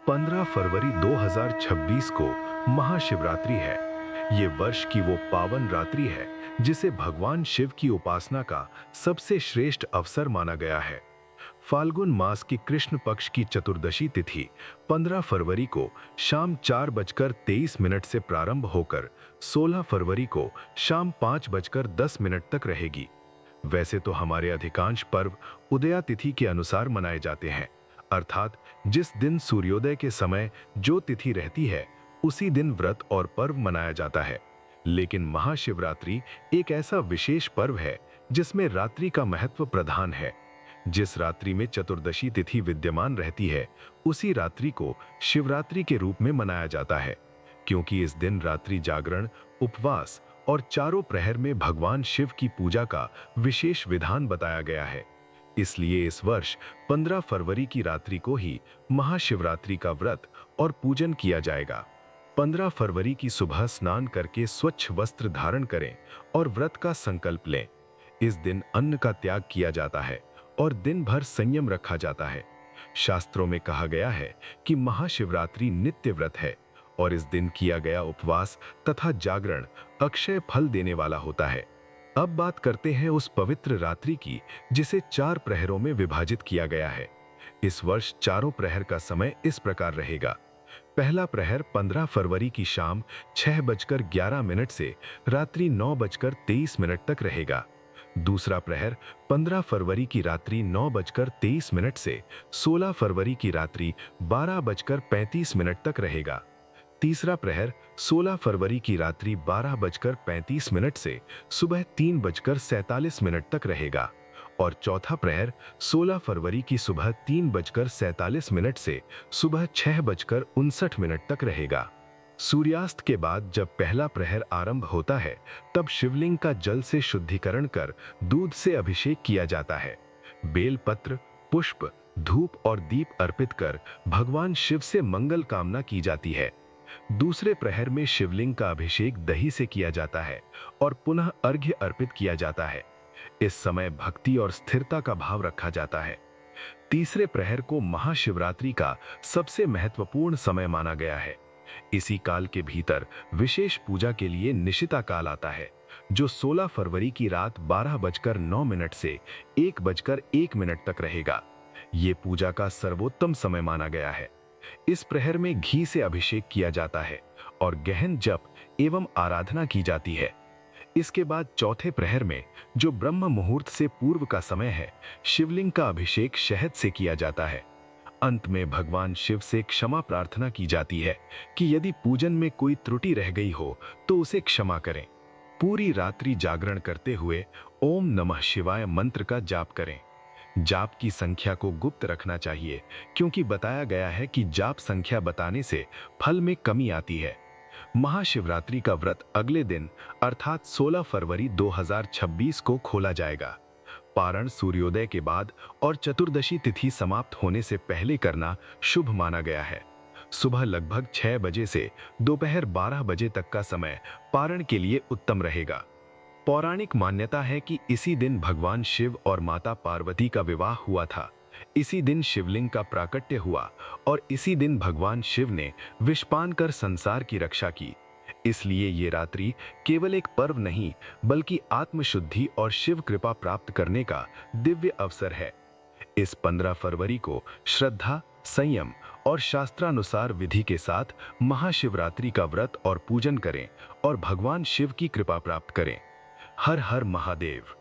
15 फरवरी 2026 को महाशिवरात्रि है। ये वर्ष की वो पावन रात्रि है जिसे भगवान शिव की उपासना का सबसे श्रेष्ठ अवसर माना गया है। फाल्गुन मास की कृष्ण पक्ष की चतुर्दशी तिथि 15 फरवरी को शाम 4:23 से प्रारंभ होकर 16 फरवरी को शाम 5:10 तक रहेगी। वैसे तो हमारे अधिकांश पर्व उदया तिथि के अनुसार मनाए जाते हैं, अर्थात जिस दिन सूर्योदय के समय जो तिथि रहती है उसी दिन व्रत और पर्व मनाया जाता है। लेकिन महाशिवरात्रि एक ऐसा विशेष पर्व है जिसमें रात्रि का महत्व प्रधान है। जिस रात्रि में चतुर्दशी तिथि विद्यमान रहती है उसी रात्रि को शिवरात्रि के रूप में मनाया जाता है, क्योंकि इस दिन रात्रि जागरण, उपवास और चारों प्रहर में भगवान शिव की पूजा का विशेष विधान बताया गया है। इसलिए इस वर्ष 15 फरवरी की रात्रि को ही महाशिवरात्रि का व्रत और पूजन किया जाएगा। 15 फरवरी की सुबह स्नान करके स्वच्छ वस्त्र धारण करें और व्रत का संकल्प लें। इस दिन अन्न का त्याग किया जाता है और दिन भर संयम रखा जाता है। शास्त्रों में कहा गया है कि महाशिवरात्रि नित्य व्रत है और इस दिन किया गया उपवास तथा जागरण अक्षय फल देने वाला होता है। अब बात करते हैं उस पवित्र रात्रि की जिसे 4 प्रहरों में विभाजित किया गया है। इस वर्ष चारों प्रहर का समय इस प्रकार रहेगा। पहला प्रहर 15 फरवरी की शाम 6:11 से रात्रि 9:23 तक रहेगा। दूसरा प्रहर 15 फरवरी की रात्रि 9:23 से 16 फरवरी की रात्रि 12:35 तक रहेगा। तीसरा प्रहर 16 फरवरी की रात्रि 12:35 से सुबह 3:47 तक रहेगा और चौथा प्रहर 16 फरवरी की सुबह 3:47 से सुबह 6:59 तक रहेगा। सूर्यास्त के बाद जब पहला प्रहर आरंभ होता है तब शिवलिंग का जल से शुद्धिकरण कर दूध से अभिषेक किया जाता है। बेलपत्र, पुष्प, धूप और दीप अर्पित कर भगवान शिव से मंगल कामना की जाती है। दूसरे प्रहर में शिवलिंग का अभिषेक दही से किया जाता है और पुनः अर्घ्य अर्पित किया जाता है। इस समय भक्ति और स्थिरता का भाव रखा जाता है। तीसरे प्रहर को महाशिवरात्रि का सबसे महत्वपूर्ण समय माना गया है। इसी काल के भीतर विशेष पूजा के लिए निशिता काल आता है, जो 16 फरवरी की रात 12:09 से 1:01 तक रहेगा। ये पूजा का सर्वोत्तम समय माना गया है। इस प्रहर में घी से अभिषेक किया जाता है और गहन जप एवं आराधना की जाती है। इसके बाद चौथे प्रहर में, जो ब्रह्म मुहूर्त से पूर्व का समय है, शिवलिंग का अभिषेक शहद से किया जाता है। अंत में भगवान शिव से क्षमा प्रार्थना की जाती है कि यदि पूजन में कोई त्रुटि रह गई हो तो उसे क्षमा करें। पूरी रात्रि जागरण करते हुए ओम नमः शिवाय मंत्र का जाप करें। जाप की संख्या को गुप्त रखना चाहिए, क्योंकि बताया गया है कि जाप संख्या बताने से फल में कमी आती है। महाशिवरात्रि का व्रत अगले दिन अर्थात 16 फरवरी 2026 को खोला जाएगा। पारण सूर्योदय के बाद और चतुर्दशी तिथि समाप्त होने से पहले करना शुभ माना गया है। सुबह लगभग 6 बजे से दोपहर 12 बजे तक का समय पारण के लिए उत्तम रहेगा। पौराणिक मान्यता है कि इसी दिन भगवान शिव और माता पार्वती का विवाह हुआ था। इसी दिन शिवलिंग का प्राकट्य हुआ और इसी दिन भगवान शिव ने विषपान कर संसार की रक्षा की। इसलिए ये रात्रि केवल एक पर्व नहीं, बल्कि आत्मशुद्धि और शिव कृपा प्राप्त करने का दिव्य अवसर है। इस 15 फरवरी को श्रद्धा, संयम और शास्त्रानुसार विधि के साथ महाशिवरात्रि का व्रत और पूजन करें और भगवान शिव की कृपा प्राप्त करें। हर हर महादेव।